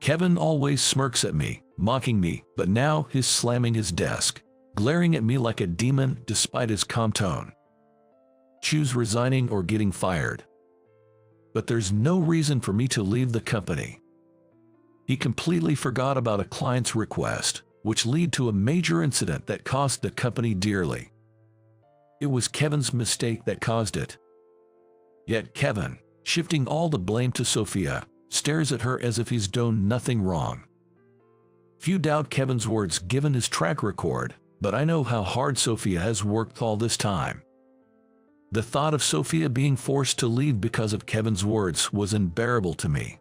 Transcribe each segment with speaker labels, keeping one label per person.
Speaker 1: Kevin always smirks at me, mocking me, but now he's slamming his desk, glaring at me like a demon despite his calm tone. Choose resigning or getting fired. But there's no reason for me to leave the company. He completely forgot about a client's request, which led to a major incident that cost the company dearly. It was Kevin's mistake that caused it. Yet Kevin, shifting all the blame to Sophia, stares at her as if he's done nothing wrong. Few doubt Kevin's words given his track record, but I know how hard Sophia has worked all this time. The thought of Sophia being forced to leave because of Kevin's words was unbearable to me.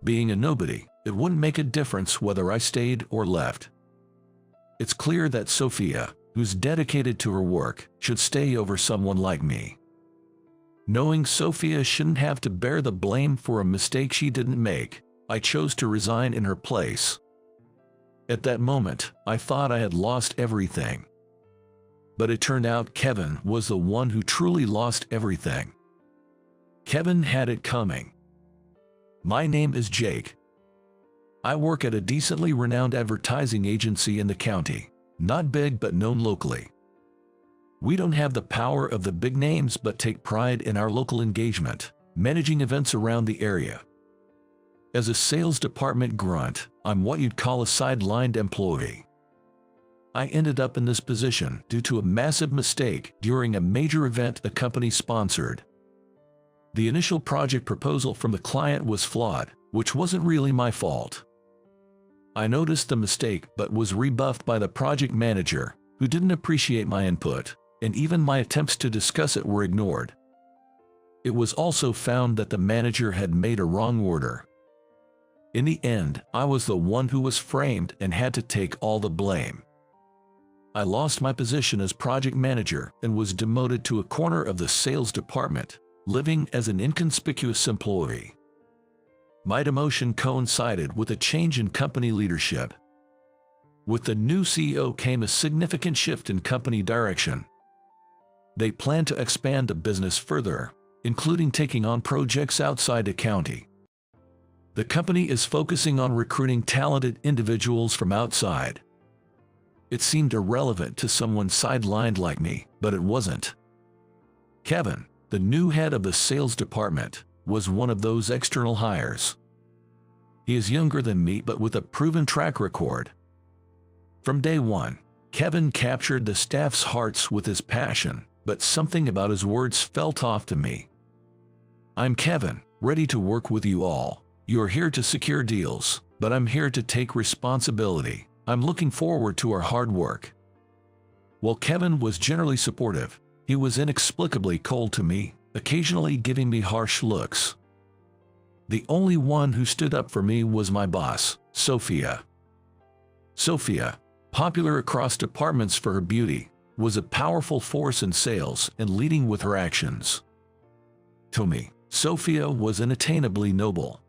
Speaker 1: Being a nobody, it wouldn't make a difference whether I stayed or left. It's clear that Sophia, who's dedicated to her work, should stay over someone like me. Knowing Sophia shouldn't have to bear the blame for a mistake she didn't make, I chose to resign in her place. At that moment, I thought I had lost everything. But it turned out Kevin was the one who truly lost everything. Kevin had it coming. My name is Jake. I work at a decently renowned advertising agency in the county, not big but known locally. We don't have the power of the big names but take pride in our local engagement, managing events around the area. As a sales department grunt, I'm what you'd call a sidelined employee. I ended up in this position due to a massive mistake during a major event the company sponsored. The initial project proposal from the client was flawed, which wasn't really my fault. I noticed the mistake but was rebuffed by the project manager, who didn't appreciate my input, and even my attempts to discuss it were ignored. It was also found that the manager had made a wrong order. In the end, I was the one who was framed and had to take all the blame. I lost my position as project manager and was demoted to a corner of the sales department, living as an inconspicuous employee. My demotion coincided with a change in company leadership. With the new CEO came a significant shift in company direction. They plan to expand the business further, including taking on projects outside the county. The company is focusing on recruiting talented individuals from outside. It seemed irrelevant to someone sidelined like me, but it wasn't. Kevin, the new head of the sales department, was one of those external hires. He is younger than me but with a proven track record. From day one, Kevin captured the staff's hearts with his passion, but something about his words felt off to me. I'm Kevin, ready to work with you all. You're here to secure deals, but I'm here to take responsibility. I'm looking forward to our hard work. While Kevin was generally supportive, he was inexplicably cold to me, occasionally giving me harsh looks. The only one who stood up for me was my boss, Sophia. Sophia, popular across departments for her beauty, was a powerful force in sales and leading with her actions. To me, Sophia was unattainably noble.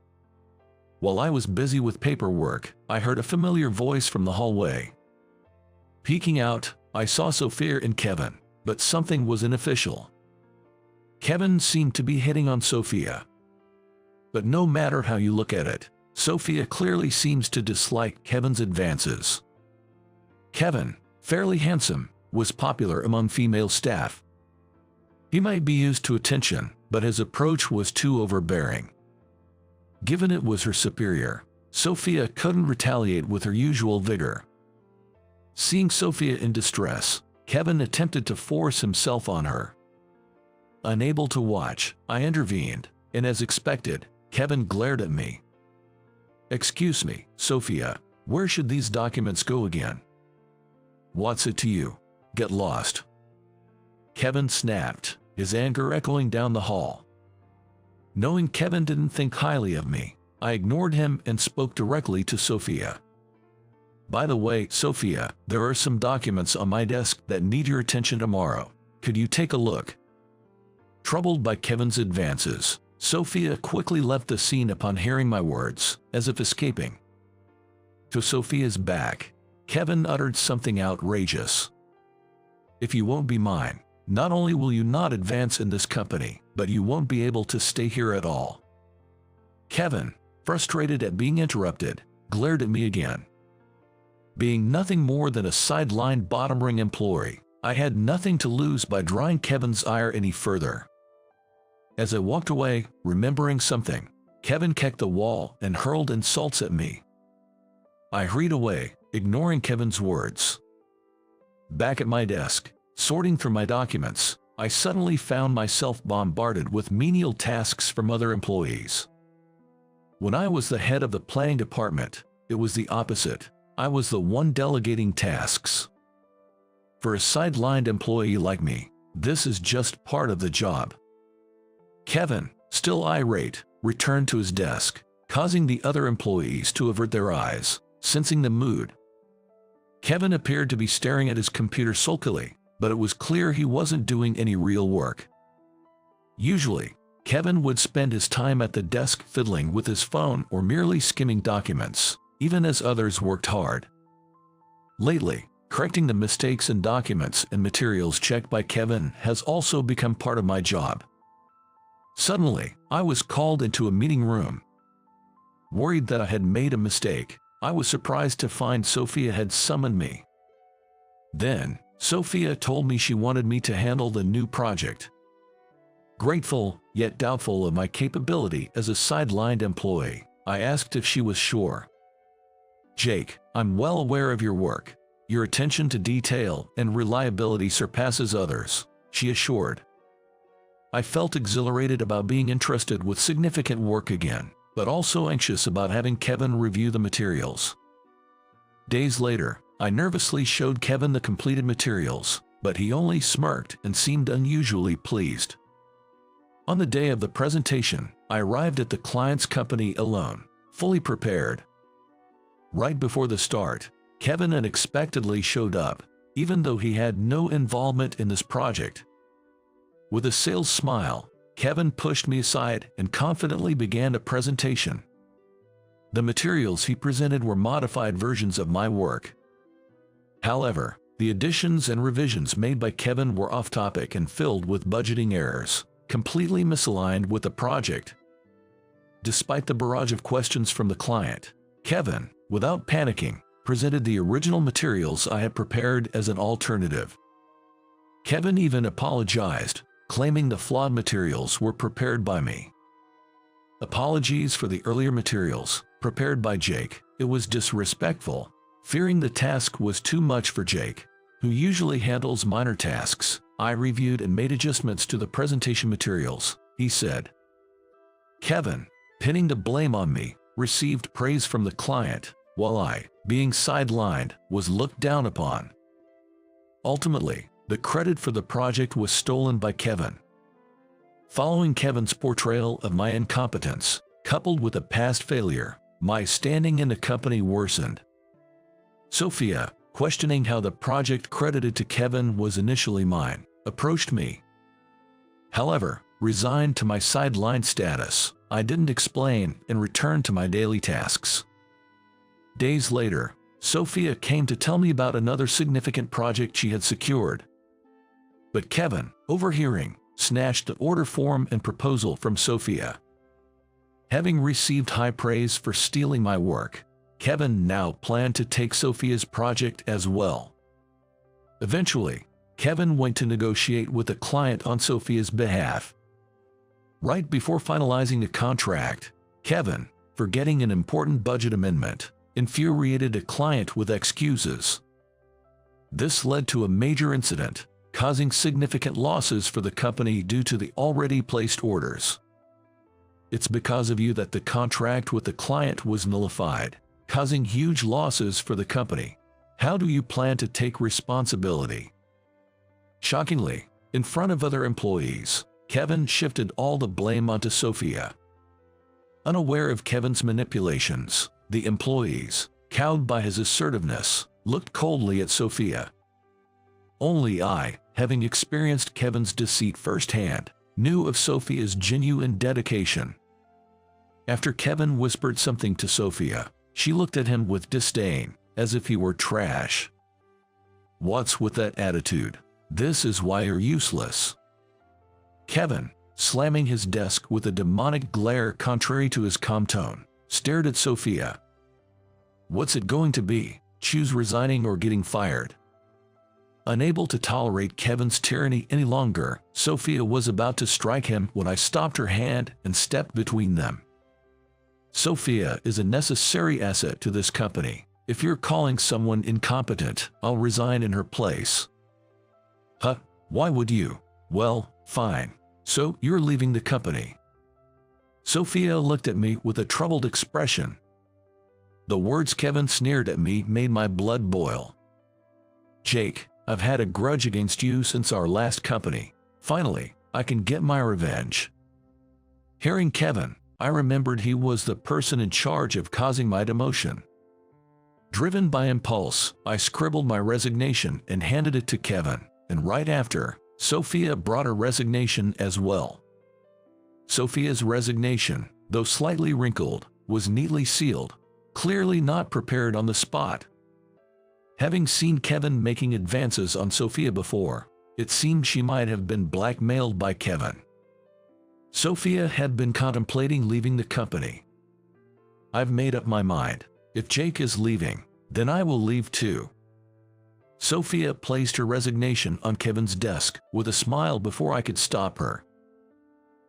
Speaker 1: While I was busy with paperwork, I heard a familiar voice from the hallway. Peeking out, I saw Sophia and Kevin, but something was unofficial. Kevin seemed to be hitting on Sophia. But no matter how you look at it, Sophia clearly seems to dislike Kevin's advances. Kevin, fairly handsome, was popular among female staff. He might be used to attention, but his approach was too overbearing. Given it was her superior, Sophia couldn't retaliate with her usual vigor. Seeing Sophia in distress, Kevin attempted to force himself on her. Unable to watch, I intervened, and as expected, Kevin glared at me. "Excuse me, Sophia, where should these documents go again?" "What's it to you? Get lost." Kevin snapped, his anger echoing down the hall. Knowing Kevin didn't think highly of me, I ignored him and spoke directly to Sophia. "By the way, Sophia, there are some documents on my desk that need your attention tomorrow. Could you take a look?" Troubled by Kevin's advances, Sophia quickly left the scene upon hearing my words, as if escaping. To Sophia's back, Kevin uttered something outrageous. "If you won't be mine, not only will you not advance in this company, but you won't be able to stay here at all." Kevin, frustrated at being interrupted, glared at me again. Being nothing more than a sidelined bottom-ring employee, I had nothing to lose by drawing Kevin's ire any further. As I walked away, remembering something, Kevin kicked the wall and hurled insults at me. I hurried away, ignoring Kevin's words. Back at my desk, sorting through my documents, I suddenly found myself bombarded with menial tasks from other employees. When I was the head of the planning department, it was the opposite. I was the one delegating tasks. For a sidelined employee like me, this is just part of the job. Kevin, still irate, returned to his desk, causing the other employees to avert their eyes, sensing the mood. Kevin appeared to be staring at his computer sulkily, but it was clear he wasn't doing any real work. Usually, Kevin would spend his time at the desk fiddling with his phone or merely skimming documents, even as others worked hard. Lately, correcting the mistakes in documents and materials checked by Kevin has also become part of my job. Suddenly, I was called into a meeting room. Worried that I had made a mistake, I was surprised to find Sophia had summoned me. Then, Sophia told me she wanted me to handle the new project. Grateful, yet doubtful of my capability as a sidelined employee, I asked if she was sure. Jake, I'm well aware of your work. Your attention to detail and reliability surpasses others, she assured. I felt exhilarated about being entrusted with significant work again, but also anxious about having Kevin review the materials. Days later, I nervously showed Kevin the completed materials, but he only smirked and seemed unusually pleased. On the day of the presentation, I arrived at the client's company alone, fully prepared. Right before the start, Kevin unexpectedly showed up, even though he had no involvement in this project. With a sales smile, Kevin pushed me aside and confidently began a presentation. The materials he presented were modified versions of my work. However, the additions and revisions made by Kevin were off-topic and filled with budgeting errors, completely misaligned with the project. Despite the barrage of questions from the client, Kevin, without panicking, presented the original materials I had prepared as an alternative. Kevin even apologized, claiming the flawed materials were prepared by me. Apologies for the earlier materials, prepared by Jake. It was disrespectful. Fearing the task was too much for Jake, who usually handles minor tasks, I reviewed and made adjustments to the presentation materials, he said. Kevin, pinning the blame on me, received praise from the client, while I, being sidelined, was looked down upon. Ultimately, the credit for the project was stolen by Kevin. Following Kevin's portrayal of my incompetence, coupled with a past failure, my standing in the company worsened. Sophia, questioning how the project credited to Kevin was initially mine, approached me. However, resigned to my sidelined status, I didn't explain and returned to my daily tasks. Days later, Sophia came to tell me about another significant project she had secured. But Kevin, overhearing, snatched the order form and proposal from Sophia. Having received high praise for stealing my work, Kevin now planned to take Sophia's project as well. Eventually, Kevin went to negotiate with the client on Sophia's behalf. Right before finalizing the contract, Kevin, forgetting an important budget amendment, infuriated the client with excuses. This led to a major incident, causing significant losses for the company due to the already placed orders. It's because of you that the contract with the client was nullified, causing huge losses for the company. How do you plan to take responsibility? Shockingly, in front of other employees, Kevin shifted all the blame onto Sophia. Unaware of Kevin's manipulations, the employees, cowed by his assertiveness, looked coldly at Sophia. Only I, having experienced Kevin's deceit firsthand, knew of Sophia's genuine dedication. After Kevin whispered something to Sophia, she looked at him with disdain, as if he were trash. What's with that attitude? This is why you're useless. Kevin, slamming his desk with a demonic glare contrary to his calm tone, stared at Sophia. What's it going to be? Choose resigning or getting fired. Unable to tolerate Kevin's tyranny any longer, Sophia was about to strike him when I stopped her hand and stepped between them. Sophia is a necessary asset to this company. If you're calling someone incompetent, I'll resign in her place. Huh? Why would you? Well, fine. So, you're leaving the company. Sophia looked at me with a troubled expression. The words Kevin sneered at me made my blood boil. Jake, I've had a grudge against you since our last company. Finally, I can get my revenge. Hearing Kevin, I remembered he was the person in charge of causing my demotion. Driven by impulse, I scribbled my resignation and handed it to Kevin, and right after, Sophia brought her resignation as well. Sophia's resignation, though slightly wrinkled, was neatly sealed, clearly not prepared on the spot. Having seen Kevin making advances on Sophia before, it seemed she might have been blackmailed by Kevin. Sophia had been contemplating leaving the company. I've made up my mind. If Jake is leaving, then I will leave too. Sophia placed her resignation on Kevin's desk with a smile before I could stop her.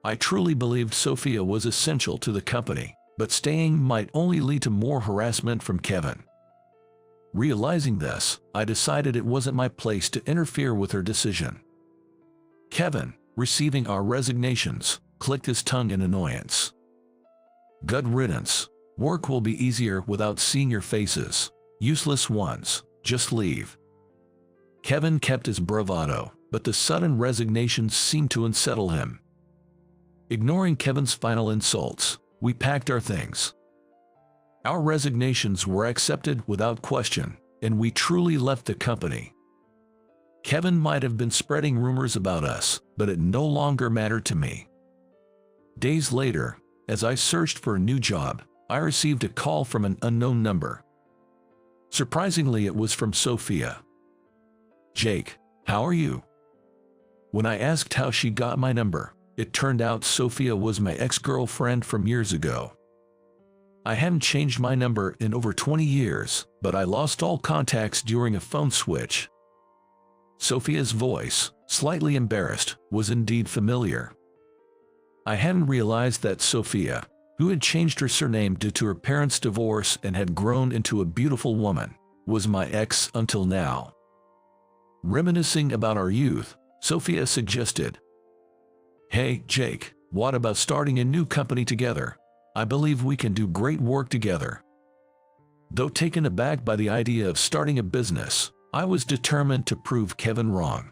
Speaker 1: I truly believed Sophia was essential to the company, but staying might only lead to more harassment from Kevin. Realizing this, I decided it wasn't my place to interfere with her decision. Kevin, receiving our resignations, clicked his tongue in annoyance. Good riddance. Work will be easier without seeing your faces. Useless ones, just leave. Kevin kept his bravado, but the sudden resignations seemed to unsettle him. Ignoring Kevin's final insults, we packed our things. Our resignations were accepted without question, and we truly left the company. Kevin might have been spreading rumors about us, but it no longer mattered to me. Days later, as I searched for a new job, I received a call from an unknown number. Surprisingly, it was from Sophia. Jake, how are you? When I asked how she got my number, it turned out Sophia was my ex-girlfriend from years ago. I hadn't changed my number in over 20 years, but I lost all contacts during a phone switch. Sophia's voice, slightly embarrassed, was indeed familiar. I hadn't realized that Sophia, who had changed her surname due to her parents' divorce and had grown into a beautiful woman, was my ex until now. Reminiscing about our youth, Sophia suggested, "Hey, Jake, what about starting a new company together? I believe we can do great work together." Though taken aback by the idea of starting a business, I was determined to prove Kevin wrong.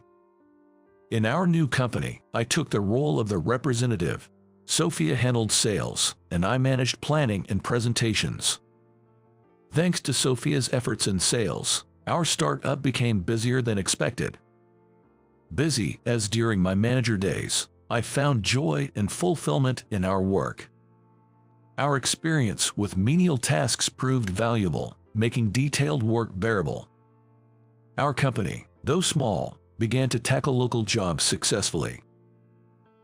Speaker 1: In our new company, I took the role of the representative. Sophia handled sales, and I managed planning and presentations. Thanks to Sophia's efforts in sales, our startup became busier than expected. Busy as during my manager days, I found joy and fulfillment in our work. Our experience with menial tasks proved valuable, making detailed work bearable. Our company, though small, began to tackle local jobs successfully.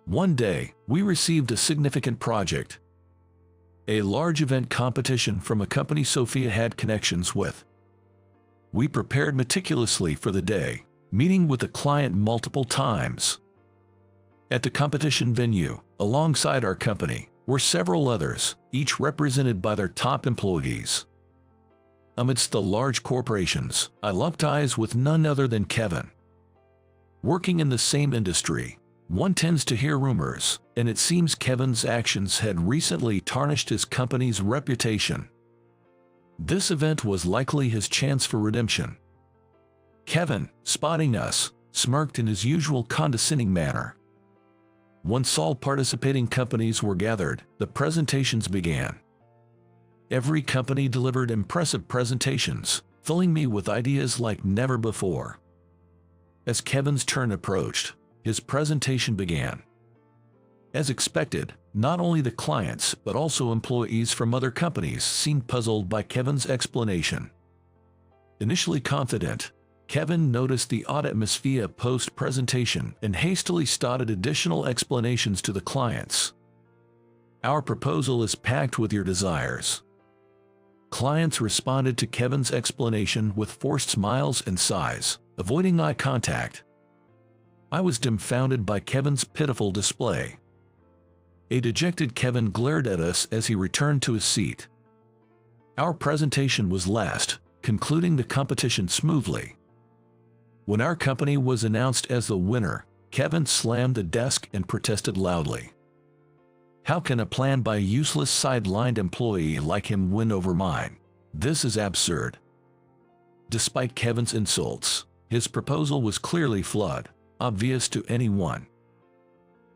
Speaker 1: One day, we received a significant project, a large event competition from a company Sophia had connections with. We prepared meticulously for the day, meeting with the client multiple times. At the competition venue, alongside our company, were several others, each represented by their top employees. Amidst the large corporations, I locked eyes with none other than Kevin. Working in the same industry, one tends to hear rumors, and it seems Kevin's actions had recently tarnished his company's reputation. This event was likely his chance for redemption. Kevin, spotting us, smirked in his usual condescending manner. Once all participating companies were gathered, the presentations began. Every company delivered impressive presentations, filling me with ideas like never before. As Kevin's turn approached, his presentation began. As expected, not only the clients but also employees from other companies seemed puzzled by Kevin's explanation. Initially confident, Kevin noticed the odd atmosphere post-presentation and hastily started additional explanations to the clients. Our proposal is packed with your desires." Clients responded to Kevin's explanation with forced smiles and sighs, avoiding eye contact. I was dumbfounded by Kevin's pitiful display. A dejected Kevin glared at us as he returned to his seat. Our presentation was last, concluding the competition smoothly. When our company was announced as the winner, Kevin slammed the desk and protested loudly. "How can a plan by a useless sidelined employee like him win over mine? This is absurd." Despite Kevin's insults, his proposal was clearly flawed, obvious to anyone.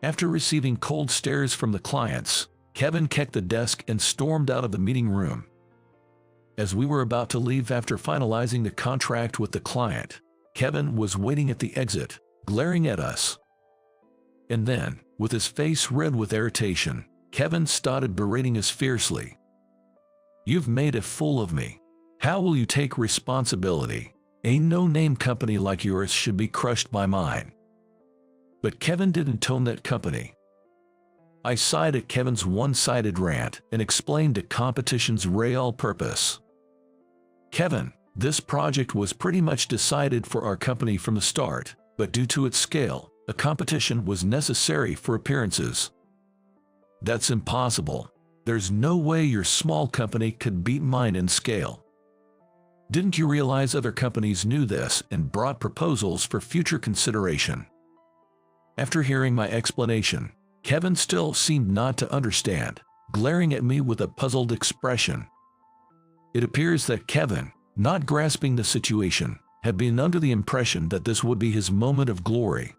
Speaker 1: After receiving cold stares from the clients, Kevin kicked the desk and stormed out of the meeting room. As we were about to leave after finalizing the contract with the client, Kevin was waiting at the exit, glaring at us. And then, with his face red with irritation, Kevin started berating us fiercely. "You've made a fool of me. How will you take responsibility? A no-name company like yours should be crushed by mine." But Kevin didn't tone that company. I sighed at Kevin's one-sided rant and explained the competition's real purpose. "Kevin, this project was pretty much decided for our company from the start, but due to its scale, a competition was necessary for appearances. That's impossible. There's no way your small company could beat mine in scale. Didn't you realize other companies knew this and brought proposals for future consideration?" After hearing my explanation, Kevin still seemed not to understand, glaring at me with a puzzled expression. It appears that Kevin, not grasping the situation, had been under the impression that this would be his moment of glory.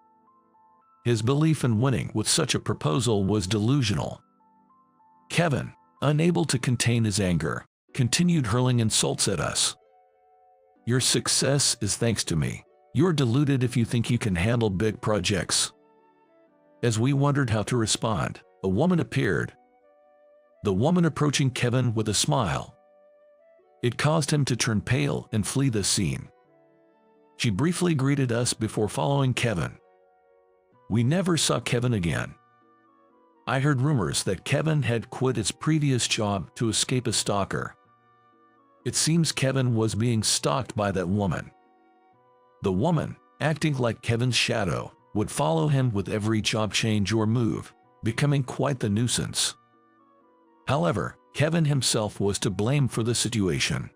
Speaker 1: His belief in winning with such a proposal was delusional. Kevin, unable to contain his anger, continued hurling insults at us. "Your success is thanks to me. You're deluded if you think you can handle big projects." As we wondered how to respond, a woman appeared. The woman approaching Kevin with a smile. It caused him to turn pale and flee the scene. She briefly greeted us before following Kevin. We never saw Kevin again. I heard rumors that Kevin had quit his previous job to escape a stalker. It seems Kevin was being stalked by that woman. The woman, acting like Kevin's shadow, would follow him with every job change or move, becoming quite the nuisance. However, Kevin himself was to blame for the situation.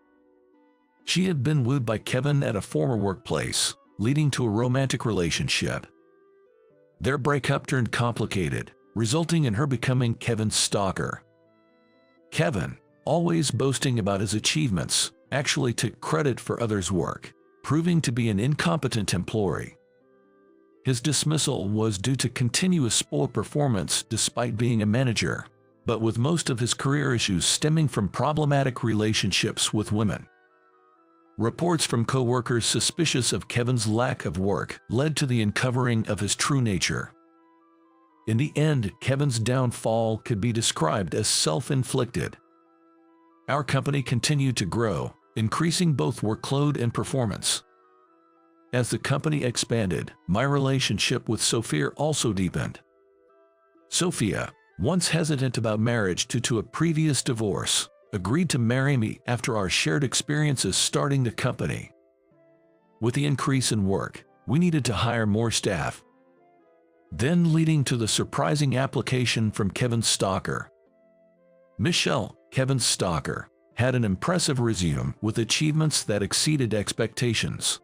Speaker 1: She had been wooed by Kevin at a former workplace, leading to a romantic relationship. Their breakup turned complicated, resulting in her becoming Kevin's stalker. Kevin, always boasting about his achievements, actually took credit for others' work, proving to be an incompetent employee. His dismissal was due to continuous poor performance despite being a manager, but with most of his career issues stemming from problematic relationships with women. Reports from co-workers suspicious of Kevin's lack of work led to the uncovering of his true nature. In the end, Kevin's downfall could be described as self-inflicted. Our company continued to grow, increasing both workload and performance. As the company expanded, my relationship with Sophia also deepened. Sophia, once hesitant about marriage due to a previous divorce, agreed to marry me after our shared experiences starting the company. With the increase in work, we needed to hire more staff. Then leading to the surprising application from Kevin's stalker. Michelle, Kevin's stalker, had an impressive resume with achievements that exceeded expectations.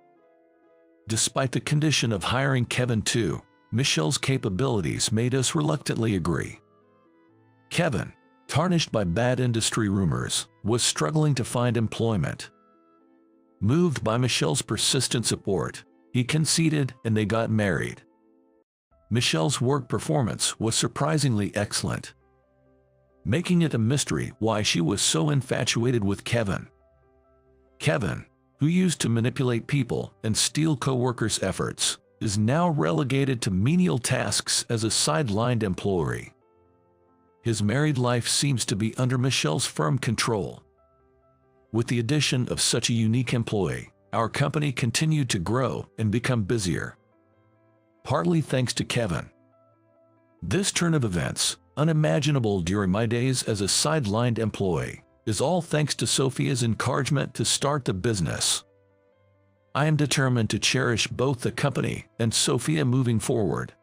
Speaker 1: Despite the condition of hiring Kevin too, Michelle's capabilities made us reluctantly agree. Kevin, tarnished by bad industry rumors, was struggling to find employment. Moved by Michelle's persistent support, he conceded and they got married. Michelle's work performance was surprisingly excellent, making it a mystery why she was so infatuated with Kevin. Kevin, who used to manipulate people and steal co-workers' efforts, is now relegated to menial tasks as a sidelined employee. His married life seems to be under Michelle's firm control. With the addition of such a unique employee, our company continued to grow and become busier. Partly thanks to Kevin. This turn of events, unimaginable during my days as a sidelined employee, is all thanks to Sophia's encouragement to start the business. I am determined to cherish both the company and Sophia moving forward.